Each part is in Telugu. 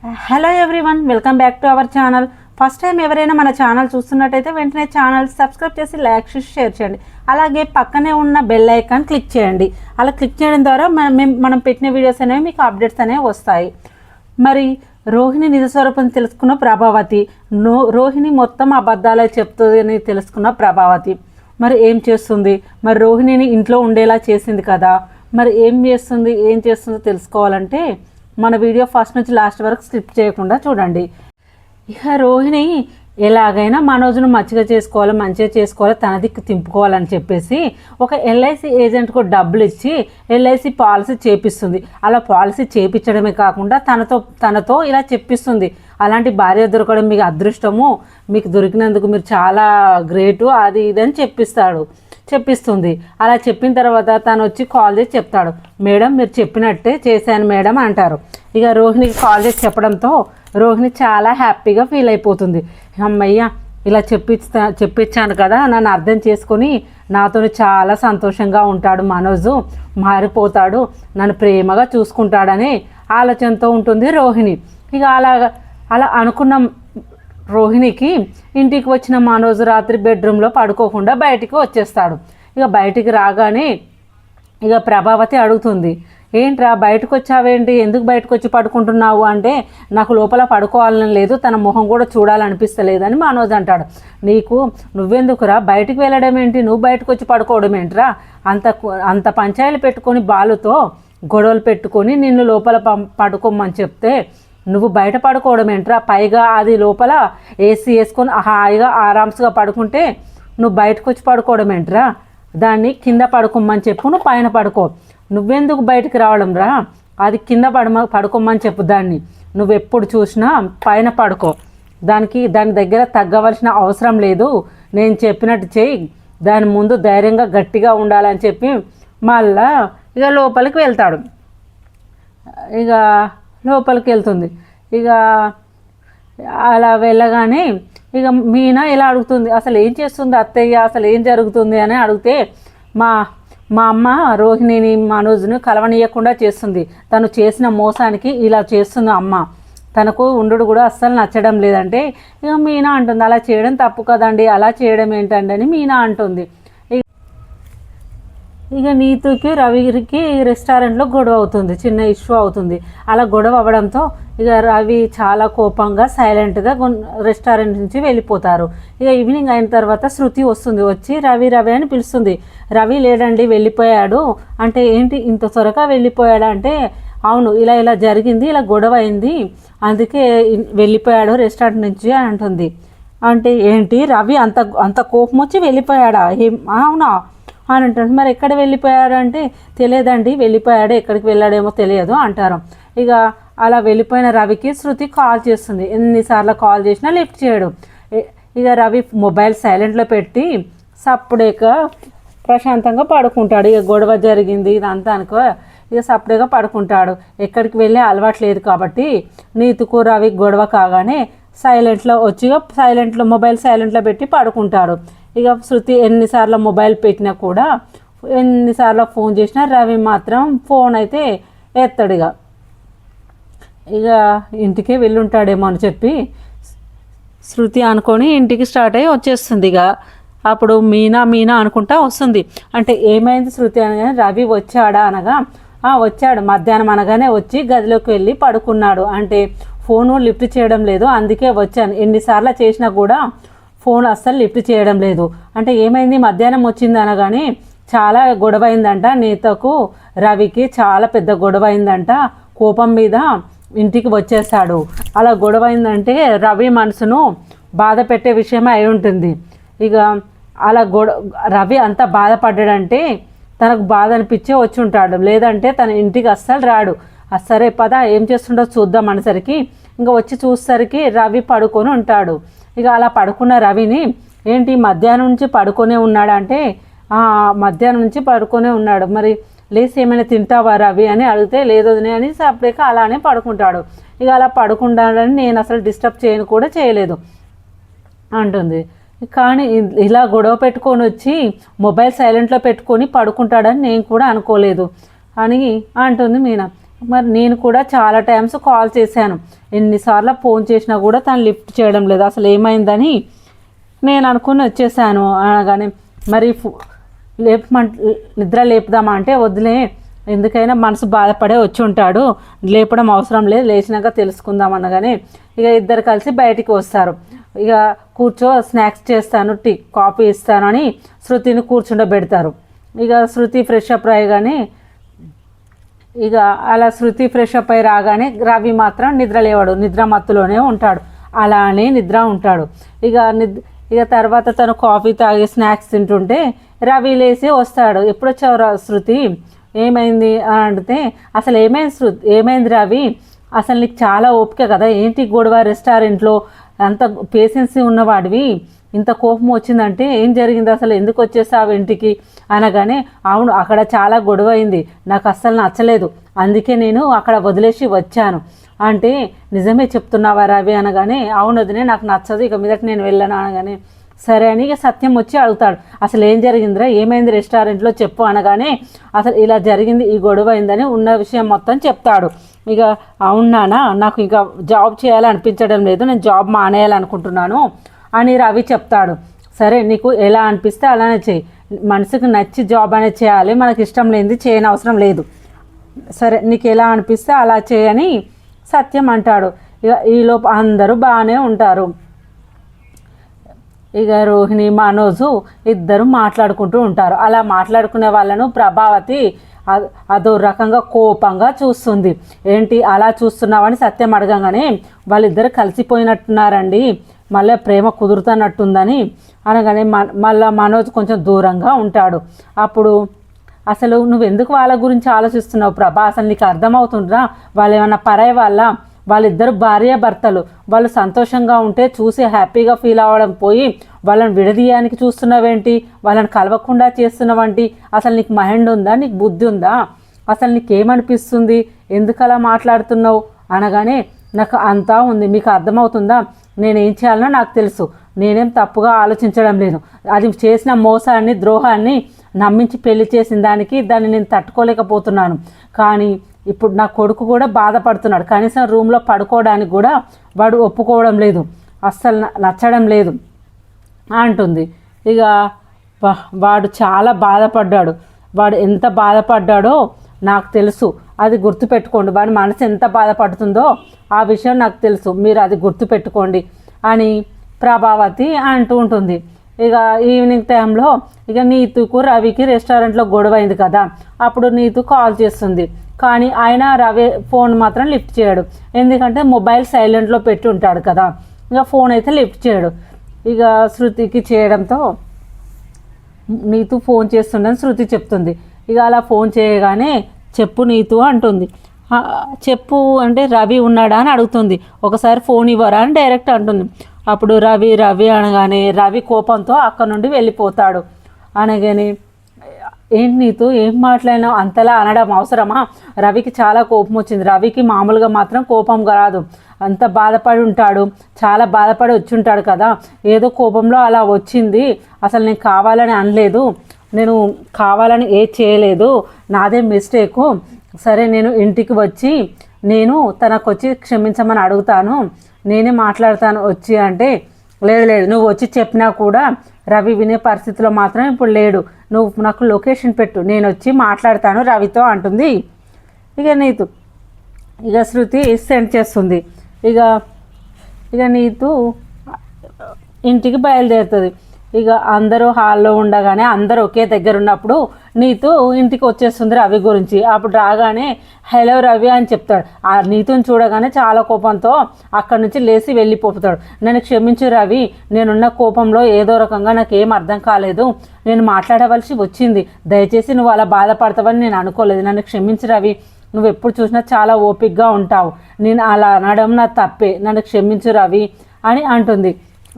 Hello everyone, welcome back to our channel. First time ఎవరైనా మన ఛానల్ చూస్తున్నట్టయితే వెంటనే ఛానల్ సబ్స్క్రైబ్ చేసి లైక్ చేసి షేర్ చేయండి. అలాగే పక్కనే ఉన్న బెల్ ఐకాన్ క్లిక్ చేయండి. అలా క్లిక్ చేయడం ద్వారా మనం పెట్టిన వీడియోస్ అనేవి మీకు అప్డేట్స్ అనేవి వస్తాయి. మరి రోహిణి నిజస్వరూపం తెలుసుకున్న ప్రభావతి, రోహిణి మొత్తం అబద్ధాలే చెప్తుంది అని తెలుసుకున్న ప్రభావతి మరి ఏం చేస్తుంది? మరి రోహిణిని ఇంట్లో ఉండేలా చేసింది కదా, మరి ఏం చేస్తుందో తెలుసుకోవాలంటే మన వీడియో ఫస్ట్ నుంచి లాస్ట్ వరకు స్కిప్ చేయకుండా చూడండి. ఇక రోహిణి ఎలాగైనా మనోజ్ను మంచిగా చేసుకోవాలి, తన దిక్కు తింపుకోవాలని చెప్పేసి ఒక ఎల్ఐసి ఏజెంట్కు డబ్బులు ఇచ్చి ఎల్ఐసి పాలసీ చేపిస్తుంది. అలా పాలసీ చేపించడమే కాకుండా తనతో ఇలా చెప్పిస్తుంది, అలాంటి భార్య దొరకడం మీకు అదృష్టము, మీకు దొరికినందుకు మీరు చాలా గ్రేటు, అది ఇదని చెప్పిస్తుంది. అలా చెప్పిన తర్వాత తను వచ్చి కాల్ చేసి చెప్తాడు, మేడం మీరు చెప్పినట్టే చేశాను మేడం అంటారు. ఇక రోహిణికి కాల్ చేసి చెప్పడంతో రోహిణి చాలా హ్యాపీగా ఫీల్ అయిపోతుంది. అమ్మయ్య, ఇలా చెప్పించాను కదా, నన్ను అర్థం చేసుకొని నాతో చాలా సంతోషంగా ఉంటాడు, మనోజు మారిపోతాడు, నన్ను ప్రేమగా చూసుకుంటాడని ఆలోచనతో ఉంటుంది రోహిణి. ఇక అలా అనుకున్న రోహిణికి ఇంటికి వచ్చిన మనోజ్ రాత్రి బెడ్రూమ్లో పడుకోకుండా బయటికి వచ్చేస్తాడు. ఇక బయటికి రాగానే ఇక ప్రభావతి అడుగుతుంది, ఏంట్రా బయటకు వచ్చావేంటి, ఎందుకు బయటకు వచ్చి పడుకుంటున్నావు అంటే, నాకు లోపల పడుకోవాలని లేదు, తన మొహం కూడా చూడాలనిపిస్తలేదని మనోజ్ అంటాడు. నువ్వెందుకురా బయటికి వెళ్ళడం ఏంటి, నువ్వు బయటకు వచ్చి పడుకోవడం ఏంట్రా, అంత పంచాయలు పెట్టుకొని బాలుతో గొడవలు పెట్టుకొని నిన్ను లోపల పడుకోమని చెప్తే నువ్వు బయట పడుకోవడం ఏంట్రా, పైగా అది లోపల ఏసీ వేసుకొని హాయిగా ఆరామ్స్గా పడుకుంటే నువ్వు బయటకు వచ్చి పడుకోవడం ఏంట్రా, దాన్ని కింద పడుకోమని చెప్పు, నువ్వు పైన పడుకో, నువ్వెందుకు బయటికి రావడం రా, అది కింద పడుకోమని చెప్పు, దాన్ని నువ్వు ఎప్పుడు చూసినా పైన పడుకో, దాని దగ్గర తగ్గవలసిన అవసరం లేదు, నేను చెప్పినట్టు చేయి, దాని ముందు ధైర్యంగా గట్టిగా ఉండాలని చెప్పి మళ్ళా ఇక లోపలికి వెళ్తాడు. ఇక లోపలికి వెళ్తుంది. ఇక అలా వెళ్ళగానే ఇక మీనా ఇలా అడుగుతుంది, అసలు ఏం చేస్తుంది అత్తయ్య, అసలు ఏం జరుగుతుంది అని అడిగితే, మా అమ్మ రోహిణిని మనోజ్ను కలవనీయకుండా చేస్తుంది, తను చేసిన మోసానికి ఇలా చేస్తుంది అమ్మ, తనకు ఉండు కూడా అస్సలు నచ్చడం లేదంటే ఇక మీనా అంటుంది, అలా చేయడం తప్పు కదండి, అలా చేయడం ఏంటండి అని మీనా అంటుంది. ఇక నీతుకి రవికి రెస్టారెంట్లో గొడవ అవుతుంది, చిన్న ఇష్యూ అవుతుంది. అలా గొడవ అవ్వడంతో ఇక రవి చాలా కోపంగా సైలెంట్గా రెస్టారెంట్ నుంచి వెళ్ళిపోతారు. ఇక ఈవినింగ్ అయిన తర్వాత శృతి వచ్చి రవి అని పిలుస్తుంది. రవి లేడండి వెళ్ళిపోయాడు అంటే, ఏంటి ఇంత త్వరగా వెళ్ళిపోయాడు అంటే, అవును ఇలా జరిగింది, ఇలా గొడవ అయింది, అందుకే వెళ్ళిపోయాడు రెస్టారెంట్ నుంచి అని అంటుంది. అంటే ఏంటి రవి అంత కోపం వచ్చి వెళ్ళిపోయాడా, అవునా అని అంటాడు. మరి ఎక్కడ వెళ్ళిపోయాడు అంటే, తెలియదండి వెళ్ళిపోయాడు, ఎక్కడికి వెళ్ళాడేమో తెలియదు అంటారు. ఇక అలా వెళ్ళిపోయిన రవికి శృతి కాల్ చేస్తుంది, ఎన్నిసార్లు కాల్ చేసినా లిఫ్ట్ చేయడు. ఇక రవి మొబైల్ సైలెంట్లో పెట్టి సప్పుడేక ప్రశాంతంగా పడుకుంటాడు. ఇక గొడవ జరిగింది ఇదంతా అనుకో, ఇక సప్పుడేగా పడుకుంటాడు, ఎక్కడికి వెళ్ళే అలవాటు లేదు కాబట్టి. నీతుకు రవి గొడవ కాగానే మొబైల్ సైలెంట్లో పెట్టి పడుకుంటాడు. ఇక శృతి ఎన్నిసార్లు మొబైల్ పెట్టినా కూడా, ఎన్నిసార్లు ఫోన్ చేసినా రవి మాత్రం ఫోన్ అయితే ఎత్తడు. ఇక ఇంటికే వెళ్ళుంటాడేమో అని చెప్పి శృతి అనుకొని ఇంటికి స్టార్ట్ అయ్యి వచ్చేస్తుంది. ఇక అప్పుడు మీనా అనుకుంటా వస్తుంది. అంటే ఏమైంది శృతి అనగానే, రవి వచ్చాడా అనగా, వచ్చాడు మధ్యాహ్నం అనగానే వచ్చి గదిలోకి వెళ్ళి పడుకున్నాడు, అంటే ఫోను లిఫ్ట్ చేయడం లేదు, అందుకే వచ్చాను, ఎన్నిసార్లు చేసినా కూడా ఫోన్ అస్సలు లిఫ్ట్ చేయడం లేదు. అంటే ఏమైంది మధ్యాహ్నం వచ్చింది అనగానే, చాలా గొడవ అయిందంట, నీతకు రవికి చాలా పెద్ద గొడవ అయిందంట, కోపం మీద ఇంటికి వచ్చేసాడు, అలా గొడవ అయిందంటే రవి మనసును బాధ పెట్టే విషయమే అయి ఉంటుంది. ఇక అలా రవి అంత బాధపడ్డాడంటే తనకు బాధ అనిపించే వచ్చి ఉంటాడు, లేదంటే తన ఇంటికి అస్సలు రాడు. సరే పద ఏం చేస్తుండో చూద్దాం అనేసరికి ఇంకా వచ్చి చూసేసరికి రవి పడుకొని ఉంటాడు. ఇక అలా పడుకున్న రవిని, ఏంటి మధ్యాహ్నం నుంచి పడుకొనే ఉన్నాడంటే, మధ్యాహ్నం నుంచి పడుకొనే ఉన్నాడు, మరి లేచి ఏమైనా తింటావా రవి అని అడిగితే, లేదని అని సపరేట్గా అలానే పడుకుంటాడు. ఇక అలా పడుకుంటాడని నేను అసలు డిస్టర్బ్ చేయలేదు అంటుంది. కానీ ఇలా గొడవ పెట్టుకొని వచ్చి మొబైల్ సైలెంట్లో పెట్టుకొని పడుకుంటాడని నేను కూడా అనుకోలేదు అని అంటుంది మీనా. మరి నేను కూడా చాలా టైమ్స్ కాల్ చేశాను, ఎన్నిసార్లు ఫోన్ చేసినా కూడా తను లిఫ్ట్ చేయడం లేదు, అసలు ఏమైందని నేను అనుకుని వచ్చేసాను అనగానే మరి నిద్ర లేపుదామా అంటే వదిలే, ఎందుకైనా మనసు బాధపడే వచ్చి ఉంటాడు, లేపడం అవసరం లేదు, లేచినాక తెలుసుకుందాం అనగానే ఇక ఇద్దరు కలిసి బయటికి వస్తారు. ఇక కూర్చో స్నాక్స్ చేస్తాను, టీ కాఫీ ఇస్తాను అని శృతిని కూర్చుండబెడతారు. ఇక శృతి ఫ్రెష్ అప్ రాగానే ఇక అలా శృతి ఫ్రెష్ అప్ అయి రాగానే రవి మాత్రం నిద్ర లేవాడు, నిద్ర మత్తులోనే ఉంటాడు, అలానే నిద్ర ఉంటాడు. ఇక తర్వాత తను కాఫీ తాగి స్నాక్స్ తింటుంటే రవి లేచి వస్తాడు. ఎప్పుడు వచ్చావు శృతి, ఏమైంది అని అడిగితే అసలు ఏమైంది రవి, అసలు నీకు చాలా ఓపిక కదా, ఏంటి గొడవ, రెస్టారెంట్లో అంత పేషెన్సీ ఉన్నవాడివి ఇంత కోపం వచ్చిందంటే ఏం జరిగింది, అసలు ఎందుకు వచ్చేసావు ఇంటికి అనగానే అవును అక్కడ చాలా గొడవ అయింది, నాకు అస్సలు నచ్చలేదు, అందుకే నేను అక్కడ వదిలేసి వచ్చాను అంటే నిజమే చెప్తున్నావా రవి అనగానే అవును వదినే నాకు నచ్చదు, ఇక మీదట నేను వెళ్ళను అనగానే సరే అని ఇక సత్యం వచ్చి అడుగుతాడు, అసలు ఏం జరిగిందిరా, ఏమైంది రెస్టారెంట్లో చెప్పు అనగానే అసలు ఇలా జరిగింది, ఈ గొడవ అయిందని ఉన్న విషయం మొత్తం చెప్తాడు. ఇక అవునానా, నాకు ఇంకా జాబ్ చేయాలనిపించడం లేదు, నేను జాబ్ మానేయాలనుకుంటున్నాను అని రవి చెప్తాడు. సరే నీకు ఎలా అనిపిస్తే అలానే చేయి, మనసుకు నచ్చి జాబ్ అనేది చేయాలి, మనకి ఇష్టం లేనిది చేయని అవసరం లేదు, సరే నీకు ఎలా అనిపిస్తే అలా చేయని సత్యం అంటాడు. ఇక ఈలోపు అందరూ బాగానే ఉంటారు. ఇక రోహిణి మనోజు ఇద్దరు మాట్లాడుకుంటూ ఉంటారు. అలా మాట్లాడుకునే వాళ్ళను ప్రభావతి అదో రకంగా కోపంగా చూస్తుంది. ఏంటి అలా చూస్తున్నావని సత్యం అడగంగానే వాళ్ళిద్దరు కలిసిపోయినట్టున్నారండి, మళ్ళీ ప్రేమ కుదురుతున్నట్టుందని అనగానే మళ్ళీ మనోజ్ కొంచెం దూరంగా ఉంటాడు. అప్పుడు అసలు నువ్వెందుకు వాళ్ళ గురించి ఆలోచిస్తున్నావు ప్రభా, అసలు నీకు అర్థమవుతుందా, వాళ్ళు ఏమన్నా పరాయి వాళ్ళిద్దరు భార్యాభర్తలు, వాళ్ళు సంతోషంగా ఉంటే చూసి హ్యాపీగా ఫీల్ అవ్వడం పోయి వాళ్ళని విడదీయడానికి చూస్తున్నావేంటి, వాళ్ళని కలవకుండా చేస్తున్నావంటి, అసలు నీకు మైండ్ ఉందా, నీకు బుద్ధి ఉందా, అసలు నీకేమనిపిస్తుంది, ఎందుకు అలా మాట్లాడుతున్నావు అనగానే నాకు అంతా ఉంది, మీకు అర్థమవుతుందా, నేనేం చేయాలనో నాకు తెలుసు, నేనేం తప్పుగా ఆలోచించడం లేదు, అది చేసిన మోసాన్ని ద్రోహాన్ని నమ్మించి పెళ్లి చేసిన దాన్ని నేను తట్టుకోలేకపోతున్నాను, కానీ ఇప్పుడు నా కొడుకు కూడా బాధపడుతున్నాడు, కనీసం రూమ్లో పడుకోవడానికి కూడా వాడు ఒప్పుకోవడం లేదు, అస్సలు నచ్చడం లేదు అంటుంది. ఇక వాడు చాలా బాధపడ్డాడు, వాడు ఎంత బాధపడ్డాడో నాకు తెలుసు, అది గుర్తుపెట్టుకోండి, వాడి మనసు ఎంత బాధపడుతుందో ఆ విషయం నాకు తెలుసు, మీరు అది గుర్తుపెట్టుకోండి అని ప్రభావతి అంటూ ఉంటుంది. ఇక ఈవినింగ్ టైంలో ఇక నీతుకు రవికి రెస్టారెంట్లో గొడవ అయింది కదా, అప్పుడు నీతు కాల్ చేస్తుంది, కానీ ఆయన రవి ఫోన్ మాత్రం లిఫ్ట్ చేయడు, ఎందుకంటే మొబైల్ సైలెంట్లో పెట్టి ఉంటాడు కదా, ఇక ఫోన్ అయితే లిఫ్ట్ చేయడు. ఇక శృతికి చేయడంతో నీతు ఫోన్ చేస్తుండని శృతి చెప్తుంది. ఇక అలా ఫోన్ చేయగానే చెప్పు నీతు అంటుంది. చెప్పు అంటే రవి ఉన్నాడా అని అడుగుతుంది. ఒకసారి ఫోన్ ఇవ్వరా అని డైరెక్ట్ అంటుంది. అప్పుడు రవి అనగానే రవి కోపంతో అక్కడ నుండి వెళ్ళిపోతాడు. అనగానే ఏంటి నీతు ఏం మాట్లాడినావు, అంతలా అనడం అవసరమా, రవికి చాలా కోపం వచ్చింది, రవికి మామూలుగా మాత్రం కోపం రాదు, అంత బాధపడి ఉంటాడు, చాలా బాధపడి వచ్చి ఉంటాడు కదా, ఏదో కోపంలో అలా వచ్చింది, అసలు నేను కావాలని అనలేదు, నేను కావాలని చేయలేదు, నాదే మిస్టేకు, సరే నేను ఇంటికి వచ్చి నేను తనకు వచ్చి క్షమించమని అడుగుతాను, నేనే మాట్లాడతాను వచ్చి అంటే లేదు నువ్వు వచ్చి చెప్పినా కూడా రవి వినే పరిస్థితిలో మాత్రం ఇప్పుడు లేడు, నువ్వు నాకు లొకేషన్ పెట్టు, నేను వచ్చి మాట్లాడతాను రవితో అంటుంది. ఇక నీతు ఇక శృతి సెండ్ చేస్తుంది. ఇక నీతు ఇంటికి బయలుదేరుతుంది. ఇక అందరూ హాల్లో ఉండగానే అందరూ ఒకే దగ్గర ఉన్నప్పుడు నీతు ఇంటికి వచ్చేస్తుంది రవి గురించి. అప్పుడు రాగానే హలో రవి అని చెప్తాడు. ఆ నీతుని చూడగానే చాలా కోపంతో అక్కడి నుంచి లేచి వెళ్ళిపోతాడు. నన్ను క్షమించు రవి, నేనున్న కోపంలో ఏదో రకంగా నాకేం అర్థం కాలేదు, నేను మాట్లాడవలసి వచ్చింది, దయచేసి నువ్వు అలా బాధపడతావని నేను అనుకోలేదు, నన్ను క్షమించు రవి, నువ్వు ఎప్పుడు చూసినా చాలా ఓపికగా ఉంటావు, నేను అలా అనడం నా తప్పే, నన్ను క్షమించు రవి అని అంటుంది.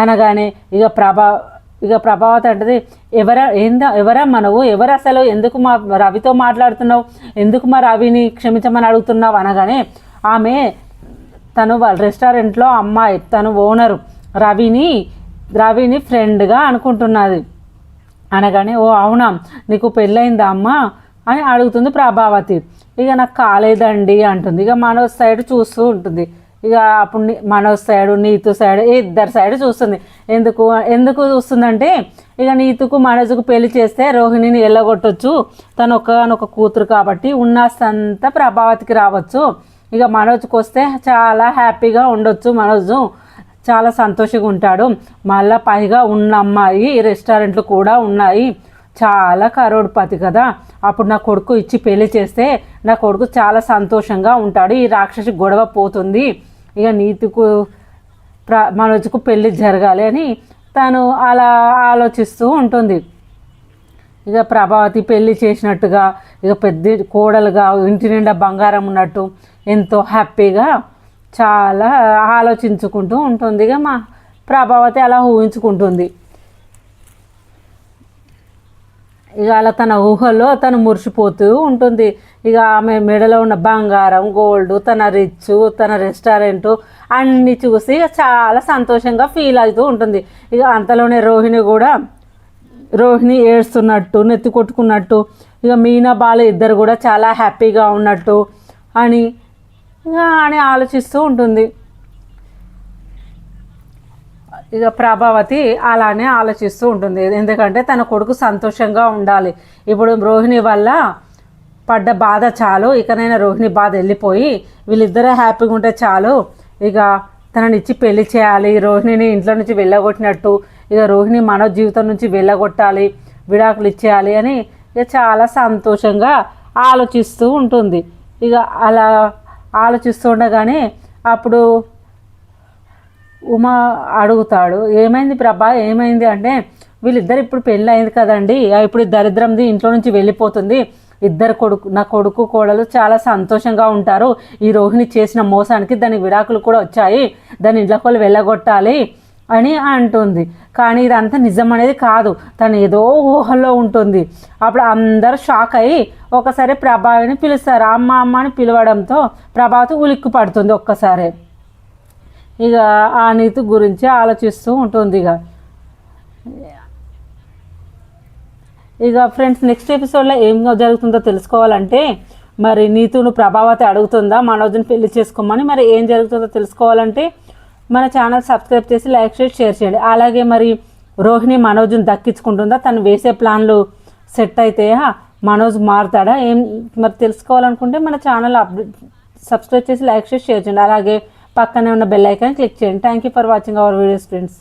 అనగానే ఇక ప్రభావతి అంటది, ఎవరా మనవు, ఎవరు అసలు, ఎందుకు మా రవితో మాట్లాడుతున్నావు, ఎందుకు మా రవిని క్షమించమని అడుగుతున్నావు అనగానే ఆమె తను వాళ్ళ రెస్టారెంట్లో అమ్మాయి, తను ఓనరు, రవిని ఫ్రెండ్గా అనుకుంటున్నది. అనగానే ఓ అవునా, నీకు పెళ్ళయిందా అమ్మా అని అడుగుతుంది ప్రభావతి. ఇక నాకు కాలేదండి అంటుంది. ఇక మనోజ్ సైడ్ చూస్తూ ఉంటుంది. ఇక అప్పుడు మనోజ్ సైడు నీతు సైడు ఇద్దరు సైడు చూస్తుంది. ఎందుకు ఎందుకు చూస్తుందంటే ఇక నీతుకు మనోజ్కు పెళ్లి చేస్తే రోహిణిని ఎల్లగొట్టొచ్చు, తను ఒక్కగానొక కూతురు కాబట్టి ఉన్నంతా ప్రభావతికి రావచ్చు, ఇక మనోజ్కి వస్తే చాలా హ్యాపీగా ఉండొచ్చు, మనోజ్ చాలా సంతోషంగా ఉంటాడు, మళ్ళీ పైగా ఉన్న అమ్మాయి రెస్టారెంట్లు కూడా ఉన్నాయి, చాలా కరోడ్పతి కదా, అప్పుడు నా కొడుకు ఇచ్చి పెళ్లి చేస్తే నా కొడుకు చాలా సంతోషంగా ఉంటాడు, ఈ రాక్షసి గొడవ పోతుంది, ఇక నీతికు మనోజ్కు పెళ్ళి జరగాలి అని తను అలా ఆలోచిస్తూ ఉంటుంది. ఇక ప్రభావతి పెళ్ళి చేసినట్టుగా ఇక పెద్ద కోడలుగా ఇంటి నిండా బంగారం ఉన్నట్టు ఎంతో హ్యాపీగా చాలా ఆలోచించుకుంటూ ఉంటుంది. ఇక మా ప్రభావతి అలా ఊహించుకుంటుంది. ఇక అలా తన ఊహల్లో తను మురిసిపోతూ ఉంటుంది. ఇక ఆమె మెడలో ఉన్న బంగారం, గోల్డ్, తన రిచ్, తన రెస్టారెంటు అన్నీ చూసి ఇక చాలా సంతోషంగా ఫీల్ అవుతూ ఉంటుంది. ఇక అంతలోనే రోహిణి ఏడుస్తున్నట్టు, నెత్తి కొట్టుకున్నట్టు, ఇక మీనా బాలు ఇద్దరు కూడా చాలా హ్యాపీగా ఉన్నట్టు అని ఆలోచిస్తూ ఉంటుంది. ఇక ప్రభావతి అలానే ఆలోచిస్తూ ఉంటుంది. ఎందుకంటే తన కొడుకు సంతోషంగా ఉండాలి. ఇప్పుడు రోహిణి వల్ల పడ్డ బాధ చాలు, ఇకనైనా రోహిణి బాధ వెళ్ళిపోయి వీళ్ళిద్దరే హ్యాపీగా ఉంటే చాలు, ఇక తనని ఇచ్చి పెళ్లి చేయాలి, రోహిణిని ఇంట్లో నుంచి వెళ్ళగొట్టినట్టు ఇక రోహిణి మన జీవితం నుంచి వెళ్ళగొట్టాలి, విడాకులు ఇచ్చేయాలి అని ఇక చాలా సంతోషంగా ఆలోచిస్తూ ఉంటుంది. ఇక అలా ఆలోచిస్తూ ఉండగానే అప్పుడు ఉమా అడుగుతాడు, ఏమైంది ప్రభా, ఏమైంది అంటే, వీళ్ళిద్దరు ఇప్పుడు పెళ్ళి అయింది కదండి, ఇప్పుడు దరిద్రంది ఇంట్లో నుంచి వెళ్ళిపోతుంది, నా కొడుకు కోడలు చాలా సంతోషంగా ఉంటారు, ఈ రోహిణి చేసిన మోసానికి దానికి విడాకులు కూడా వచ్చాయి, దాని ఇంట్లోకి వెళ్ళగొట్టాలి అని అంటుంది. కానీ ఇదంతా నిజం అనేది కాదు, తను ఏదో ఊహల్లో ఉంటుంది. అప్పుడు అందరూ షాక్ అయ్యి ఒకసారి ప్రభావిని పిలుస్తారు. అమ్మ అమ్మ అని పిలవడంతో ప్రభావతి ఉలిక్కి పడుతుంది ఒక్కసారి. ఇక ఆ నీతి గురించి ఆలోచిస్తూ ఉంటుంది. ఇక ఫ్రెండ్స్, నెక్స్ట్ ఎపిసోడ్లో ఏం జరుగుతుందో తెలుసుకోవాలంటే మరి నీతును ప్రభావతి అడుగుతుందా మనోజ్ని పెళ్లి చేసుకోమని, మరి ఏం జరుగుతుందో తెలుసుకోవాలంటే మన ఛానల్ సబ్స్క్రైబ్ చేసి లైక్ చేసి షేర్ చేయండి. అలాగే మరి రోహిణి మనోజ్ని దక్కించుకుంటుందా, తను వేసే ప్లాన్లు సెట్ అయితే మనోజ్ మారుతాడా, ఏం మరి తెలుసుకోవాలనుకుంటే మన ఛానల్ సబ్స్క్రైబ్ చేసి లైక్ చేసి షేర్ చేయండి. అలాగే పక్కనే ఉన్న బెల్ ఐకాన్ క్లిక్ చేయండి. Thank you for watching our videos friends.